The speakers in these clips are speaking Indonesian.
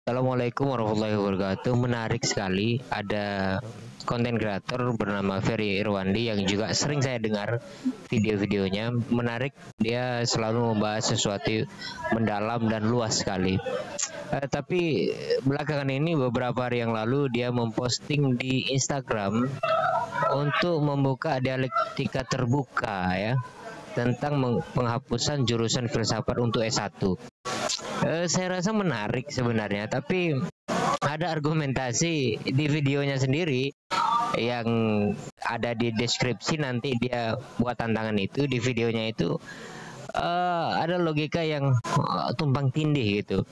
Assalamualaikum warahmatullahi wabarakatuh. Menarik sekali, ada konten kreator bernama Ferry Irwandi yang juga sering saya dengar video-videonya. Menarik, dia selalu membahas sesuatu mendalam dan luas sekali. Tapi belakangan ini beberapa hari yang lalu dia memposting di Instagram untuk membuka dialektika terbuka ya, tentang penghapusan jurusan filsafat untuk S1. Saya rasa menarik sebenarnya, tapi ada argumentasi di videonya sendiri yang ada di deskripsi, nanti dia buat tantangan itu di videonya itu. Ada logika yang tumpang tindih gitu,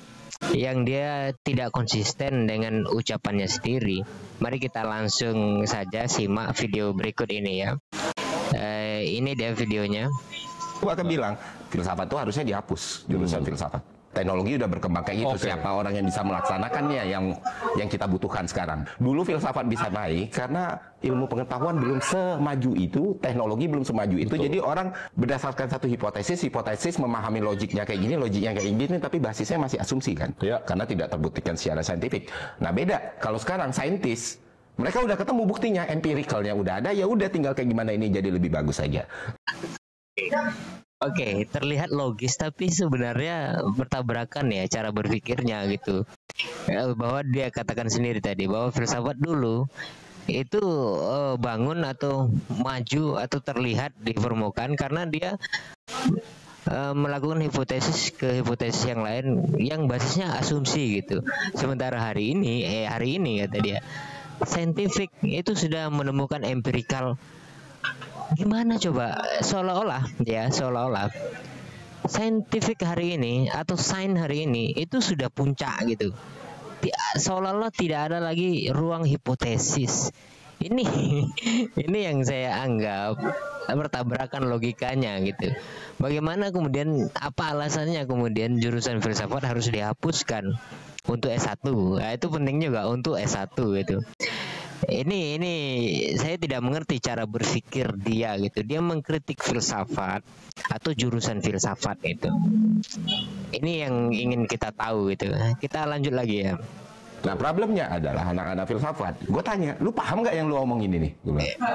yang dia tidak konsisten dengan ucapannya sendiri. Mari kita langsung saja simak video berikut ini ya. Ini dia videonya. Aku akan bilang filsafat itu harusnya dihapus, jurusan filsafat. Teknologi udah berkembang kayak gitu. Siapa orang yang bisa melaksanakannya yang kita butuhkan sekarang. Dulu filsafat bisa naik karena ilmu pengetahuan belum semaju itu, teknologi belum semaju itu. Jadi orang berdasarkan satu hipotesis memahami logiknya kayak gini, tapi basisnya masih asumsi kan? Karena tidak terbuktikan secara saintifik. Nah beda kalau sekarang saintis, mereka udah ketemu buktinya, empiricalnya udah ada, ya udah tinggal kayak gimana ini jadi lebih bagus saja. Oke, terlihat logis tapi sebenarnya bertabrakan ya cara berpikirnya gitu. Bahwa dia katakan sendiri tadi bahwa filsafat dulu itu bangun atau maju atau terlihat di permukaan karena dia melakukan hipotesis ke hipotesis yang lain yang basisnya asumsi gitu. Sementara hari ini kata dia, scientific itu sudah menemukan empirical. Gimana coba, seolah-olah scientific hari ini atau sains hari ini itu sudah puncak gitu, seolah-olah tidak ada lagi ruang hipotesis. Ini yang saya anggap bertabrakan logikanya gitu. Bagaimana kemudian, apa alasannya kemudian jurusan filsafat harus dihapuskan untuk S1? Nah, itu penting juga untuk S1 gitu. Ini saya tidak mengerti cara berpikir dia gitu. Dia mengkritik filsafat atau jurusan filsafat itu. Ini yang ingin kita tahu gitu. Kita lanjut lagi ya. Nah problemnya adalah anak-anak filsafat. Gue tanya, lu paham nggak yang lu omong ini nih?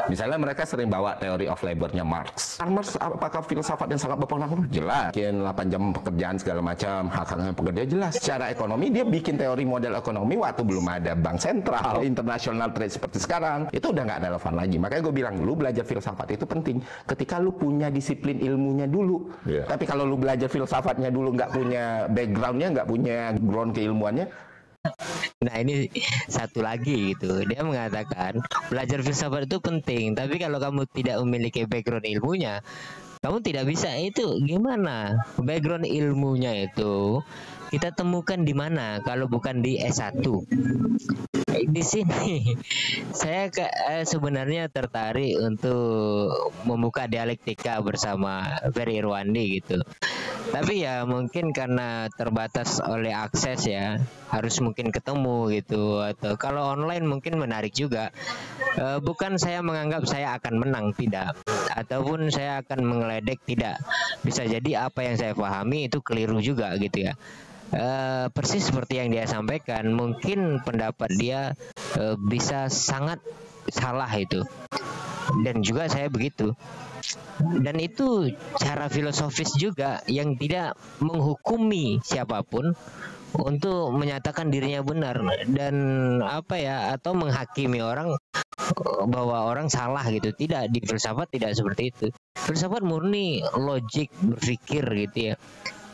Misalnya mereka sering bawa theory of labor-nya Marx. Marx apakah filsafat yang sangat berpengaruh? Jelas. Bikin 8 jam pekerjaan segala macam, hak-hak pekerja jelas. Secara ekonomi dia bikin teori model ekonomi waktu belum ada bank sentral, international trade seperti sekarang. Itu udah nggak relevan lagi. Makanya gue bilang, lu belajar filsafat itu penting ketika lu punya disiplin ilmunya dulu. Tapi kalau lu belajar filsafatnya dulu nggak punya backgroundnya, nggak punya ground keilmuannya. Nah ini satu lagi gitu, dia mengatakan belajar filsafat itu penting, tapi kalau kamu tidak memiliki background ilmunya, kamu tidak bisa. Itu gimana? Background ilmunya itu kita temukan di mana kalau bukan di S1? Di sini saya sebenarnya tertarik untuk membuka dialektika bersama Ferry Irwandi gitu. Tapi ya mungkin karena terbatas oleh akses ya, harus mungkin ketemu gitu. Atau kalau online mungkin menarik juga. Bukan saya menganggap saya akan menang, tidak. Ataupun saya akan mengeledek, tidak. Bisa jadi apa yang saya pahami itu keliru juga gitu ya. Persis seperti yang dia sampaikan, mungkin pendapat dia bisa sangat salah itu. Dan juga saya begitu. Dan itu cara filosofis juga yang tidak menghukumi siapapun untuk menyatakan dirinya benar dan atau menghakimi orang bahwa orang salah gitu. Tidak, di filsafat tidak seperti itu. Filsafat murni logik berpikir gitu ya.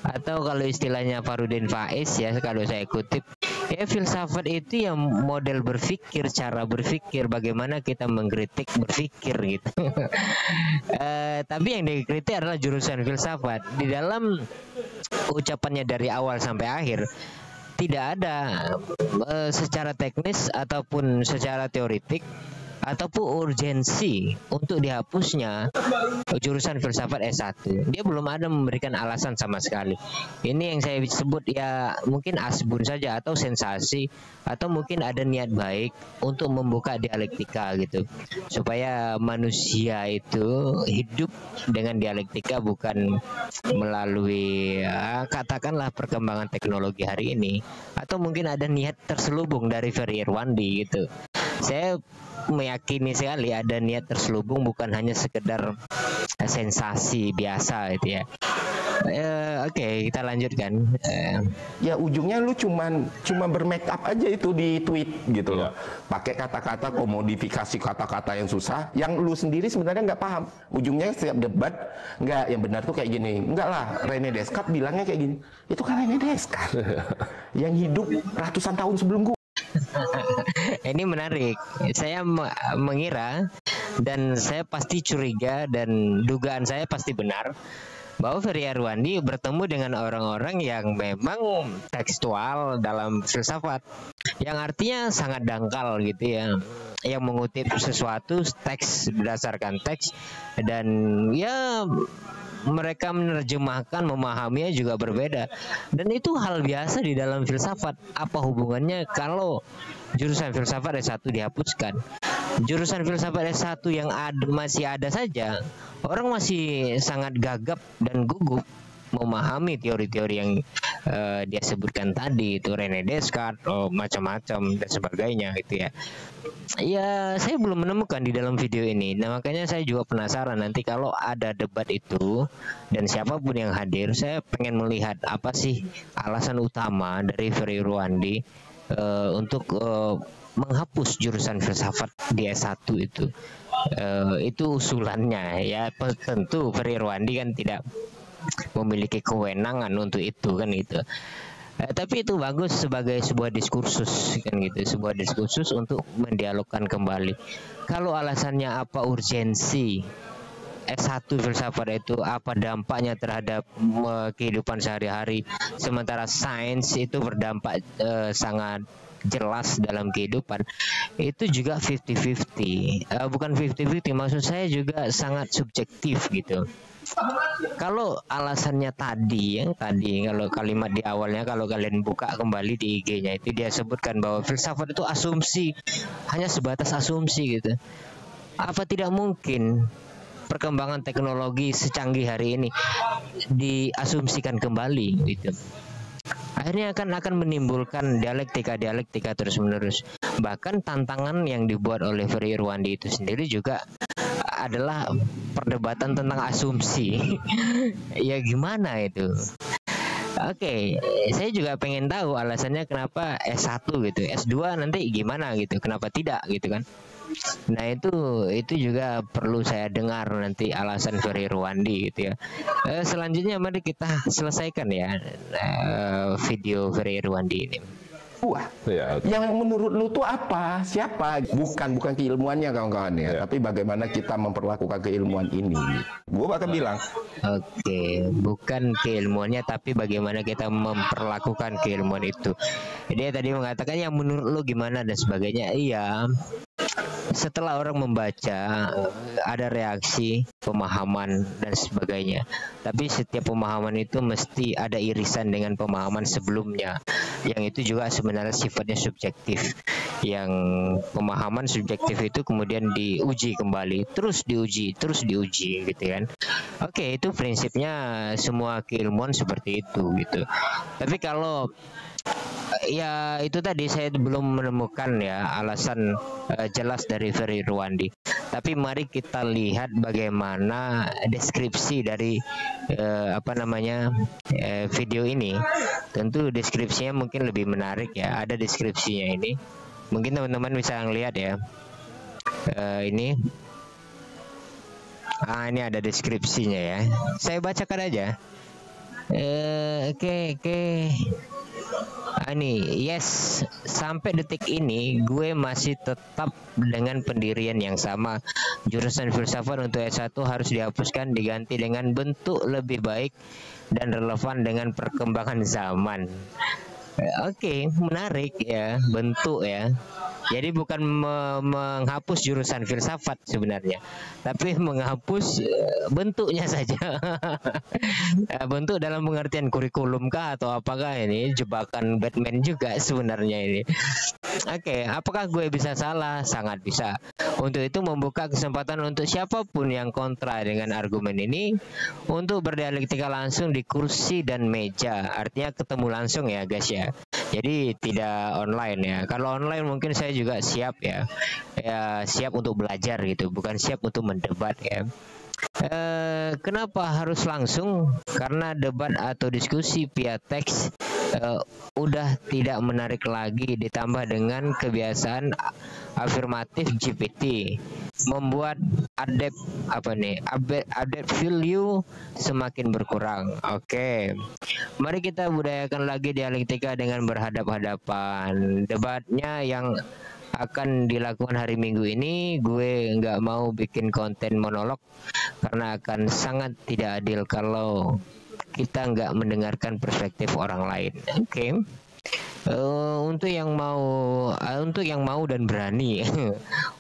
Atau kalau istilahnya Farudin Faiz ya, kalau saya kutip ya, filsafat itu yang model berpikir, cara berpikir, bagaimana kita mengkritik berpikir gitu. Tapi yang dikritik adalah jurusan filsafat. Di dalam ucapannya dari awal sampai akhir tidak ada secara teknis ataupun secara teoritik ataupun urgensi untuk dihapusnya jurusan filsafat S1. Dia belum ada memberikan alasan sama sekali. Ini yang saya sebut ya mungkin asbun saja atau sensasi, atau mungkin ada niat baik untuk membuka dialektika gitu, supaya manusia itu hidup dengan dialektika, bukan melalui katakanlah perkembangan teknologi hari ini, atau mungkin ada niat terselubung dari Ferry Irwandi gitu. Saya meyakini sekali ada niat terselubung, bukan hanya sekedar sensasi biasa gitu ya. Oke, kita lanjutkan. Ya ujungnya lu cuman bermake up aja itu di tweet gitu loh. Pakai kata-kata, komodifikasi kata-kata yang susah, yang lu sendiri sebenarnya nggak paham. Ujungnya setiap debat, nggak, yang benar tuh kayak gini. Enggak lah, René Descartes bilangnya kayak gini. Itu kan René Descartes yang hidup ratusan tahun sebelum gua. Ini menarik. Saya mengira dan saya pasti curiga dan dugaan saya pasti benar bahwa Ferry Irwandi bertemu dengan orang-orang yang memang tekstual dalam filsafat, yang artinya sangat dangkal gitu ya, yang mengutip sesuatu teks berdasarkan teks, dan ya mereka menerjemahkan, memahaminya juga berbeda, dan itu hal biasa di dalam filsafat. Apa hubungannya kalau jurusan filsafat S1 dihapuskan? Jurusan filsafat S1 yang masih ada saja, orang masih sangat gagap dan gugup memahami teori-teori yang dia sebutkan tadi, itu René Descartes, macam-macam dan sebagainya gitu ya. Ya, saya belum menemukan di dalam video ini. Nah, makanya saya juga penasaran nanti kalau ada debat itu dan siapapun yang hadir, saya pengen melihat apa sih alasan utama dari Ferry Irwandi untuk menghapus jurusan filsafat di S1 itu. Itu usulannya ya. Tentu Ferry Irwandi kan tidak memiliki kewenangan untuk itu kan itu. Tapi itu bagus sebagai sebuah diskursus kan gitu, sebuah diskursus untuk mendialogkan kembali. Kalau alasannya apa urgensi S1 filsafat itu, apa dampaknya terhadap kehidupan sehari-hari, sementara sains itu berdampak sangat jelas dalam kehidupan, itu juga 50-50. Bukan 50-50, maksud saya juga sangat subjektif gitu. Kalau alasannya tadi, kalau kalimat di awalnya, kalau kalian buka kembali di IG-nya itu dia sebutkan bahwa filsafat itu asumsi, hanya sebatas asumsi gitu. Apa tidak mungkin perkembangan teknologi secanggih hari ini diasumsikan kembali gitu? Akhirnya akan menimbulkan dialektika terus-menerus. Bahkan tantangan yang dibuat oleh Ferry Irwandi itu sendiri juga adalah perdebatan tentang asumsi. Ya gimana itu? Oke, saya juga pengen tahu alasannya kenapa S1 gitu, S2 nanti gimana gitu, kenapa tidak gitu kan? Nah itu juga perlu saya dengar nanti alasan Ferry Irwandi gitu ya. Selanjutnya mari kita selesaikan ya video Ferry Irwandi ini. Yang menurut lu tuh apa? Siapa? Bukan keilmuannya kawan-kawan ya, tapi bagaimana kita memperlakukan keilmuan ini. Gue bakal bilang, oke, bukan keilmuannya tapi bagaimana kita memperlakukan keilmuan itu. Dia tadi mengatakan yang menurut lu gimana dan sebagainya. Iya. Setelah orang membaca, ada reaksi, pemahaman dan sebagainya. Tapi setiap pemahaman itu mesti ada irisan dengan pemahaman sebelumnya, yang itu juga sebenarnya sifatnya subjektif. Yang pemahaman subjektif itu kemudian diuji kembali, terus diuji gitu kan. Oke, itu prinsipnya semua keilmuan seperti itu gitu. Tapi kalau ya itu tadi saya belum menemukan ya alasan jelas dari Ferry Irwandi. Tapi mari kita lihat bagaimana deskripsi dari video ini. Tentu deskripsinya mungkin lebih menarik ya. Ada deskripsinya ini. Mungkin teman-teman bisa ngelihat ya. Ini ada deskripsinya ya. Saya bacakan aja. Oke. Yes, sampai detik ini gue masih tetap dengan pendirian yang sama. Jurusan filsafat untuk S1 harus dihapuskan, diganti dengan bentuk lebih baik dan relevan dengan perkembangan zaman. Oke, menarik ya, bentuk ya. Jadi bukan menghapus jurusan filsafat sebenarnya, tapi menghapus bentuknya saja. Bentuk dalam pengertian kurikulum kah atau apakah ini jebakan Batman juga sebenarnya ini. Oke, apakah gue bisa salah? Sangat bisa. Untuk itu membuka kesempatan untuk siapapun yang kontra dengan argumen ini untuk berdialektika langsung di kursi dan meja. Artinya ketemu langsung ya guys ya. Jadi tidak online ya. Kalau online mungkin saya juga siap ya. Ya siap untuk belajar gitu, bukan siap untuk mendebat ya. Kenapa harus langsung? Karena debat atau diskusi via teks udah tidak menarik lagi, ditambah dengan kebiasaan afirmatif GPT membuat adapt value semakin berkurang. Oke. Mari kita budayakan lagi dialektika dengan berhadap-hadapan. Debatnya yang akan dilakukan hari Minggu ini, gue nggak mau bikin konten monolog karena akan sangat tidak adil kalau kita nggak mendengarkan perspektif orang lain. Oke. Untuk yang mau dan berani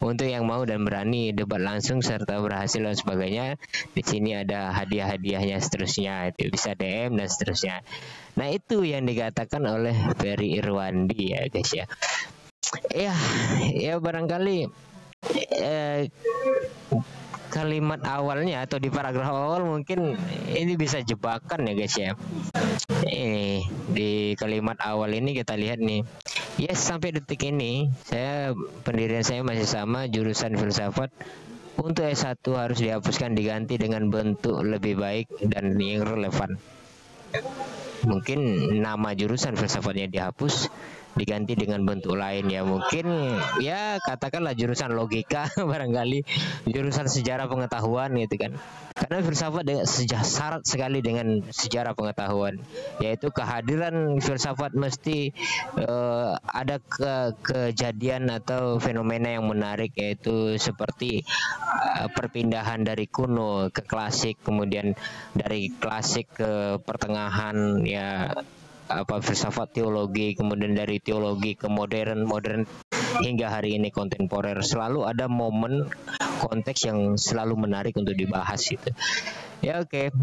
untuk yang mau dan berani debat langsung serta berhasil dan sebagainya, di sini ada hadiah-hadiahnya seterusnya, itu bisa DM dan seterusnya. Nah itu yang dikatakan oleh Ferry Irwandi ya guys ya. Ya barangkali kalimat awalnya atau di paragraf awal mungkin ini bisa jebakan ya guys ya. Ini di kalimat awal ini kita lihat nih. Yes, sampai detik ini pendirian saya masih sama, jurusan filsafat untuk S1 harus dihapuskan diganti dengan bentuk lebih baik dan yang relevan. Mungkin nama jurusan filsafatnya dihapus diganti dengan bentuk lain ya, mungkin ya katakanlah jurusan logika barangkali jurusan sejarah pengetahuan gitu kan, karena filsafat syarat sekali dengan sejarah pengetahuan, yaitu kehadiran filsafat mesti ada kejadian atau fenomena yang menarik, yaitu seperti perpindahan dari kuno ke klasik, kemudian dari klasik ke pertengahan ya filsafat teologi, kemudian dari teologi ke modern hingga hari ini kontemporer. Selalu ada momen konteks yang selalu menarik untuk dibahas gitu ya. Oke.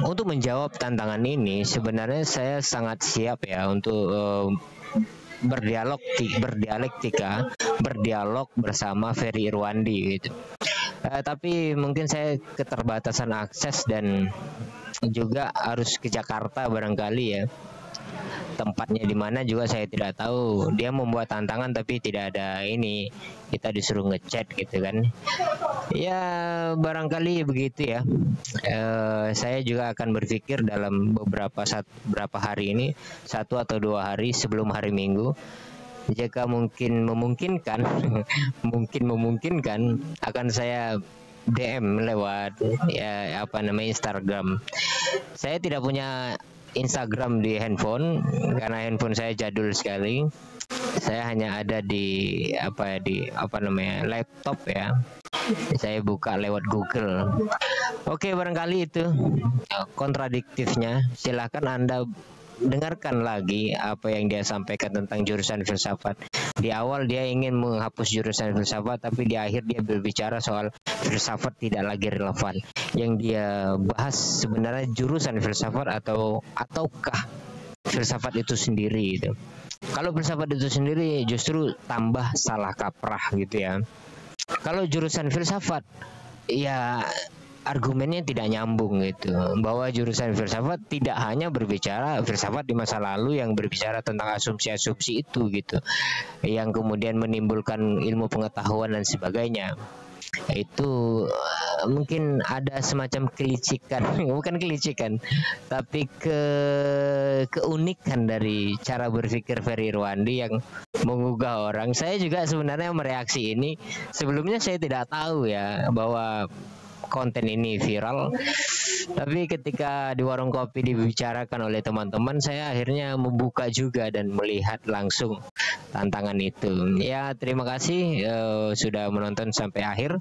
Untuk menjawab tantangan ini sebenarnya saya sangat siap ya untuk berdialog bersama Ferry Irwandi gitu. Tapi mungkin saya keterbatasan akses dan juga harus ke Jakarta barangkali ya. Tempatnya di mana juga saya tidak tahu. Dia membuat tantangan tapi tidak ada ini. Kita disuruh ngechat gitu kan. Ya barangkali begitu ya. Saya juga akan berpikir dalam beberapa hari ini, 1 atau 2 hari sebelum hari Minggu. Jika mungkin memungkinkan akan saya DM lewat Instagram. Saya tidak punya Instagram di handphone karena handphone saya jadul sekali. Saya hanya ada di laptop ya. Saya buka lewat Google. Oke, barangkali itu kontradiktifnya. Silakan Anda dengarkan lagi apa yang dia sampaikan tentang jurusan filsafat. Di awal dia ingin menghapus jurusan filsafat, tapi di akhir dia berbicara soal filsafat tidak lagi relevan. Yang dia bahas sebenarnya jurusan filsafat ataukah filsafat itu sendiri gitu. Kalau filsafat itu sendiri justru tambah salah kaprah gitu ya. Kalau jurusan filsafat ya argumennya tidak nyambung gitu, bahwa jurusan filsafat tidak hanya berbicara filsafat di masa lalu yang berbicara tentang asumsi-asumsi itu gitu, yang kemudian menimbulkan ilmu pengetahuan dan sebagainya. Itu mungkin ada semacam kelicikan bukan kelicikan tapi keunikan dari cara berpikir Ferry Irwandi yang menggugah orang. Saya juga sebenarnya mereaksi ini, sebelumnya saya tidak tahu ya bahwa konten ini viral, tapi ketika di warung kopi dibicarakan oleh teman-teman, saya akhirnya membuka juga dan melihat langsung tantangan itu. Ya terima kasih sudah menonton sampai akhir.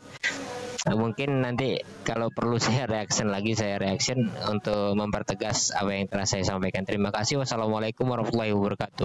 Mungkin nanti kalau perlu saya reaction untuk mempertegas apa yang telah saya sampaikan. Terima kasih. Wassalamualaikum warahmatullahi wabarakatuh.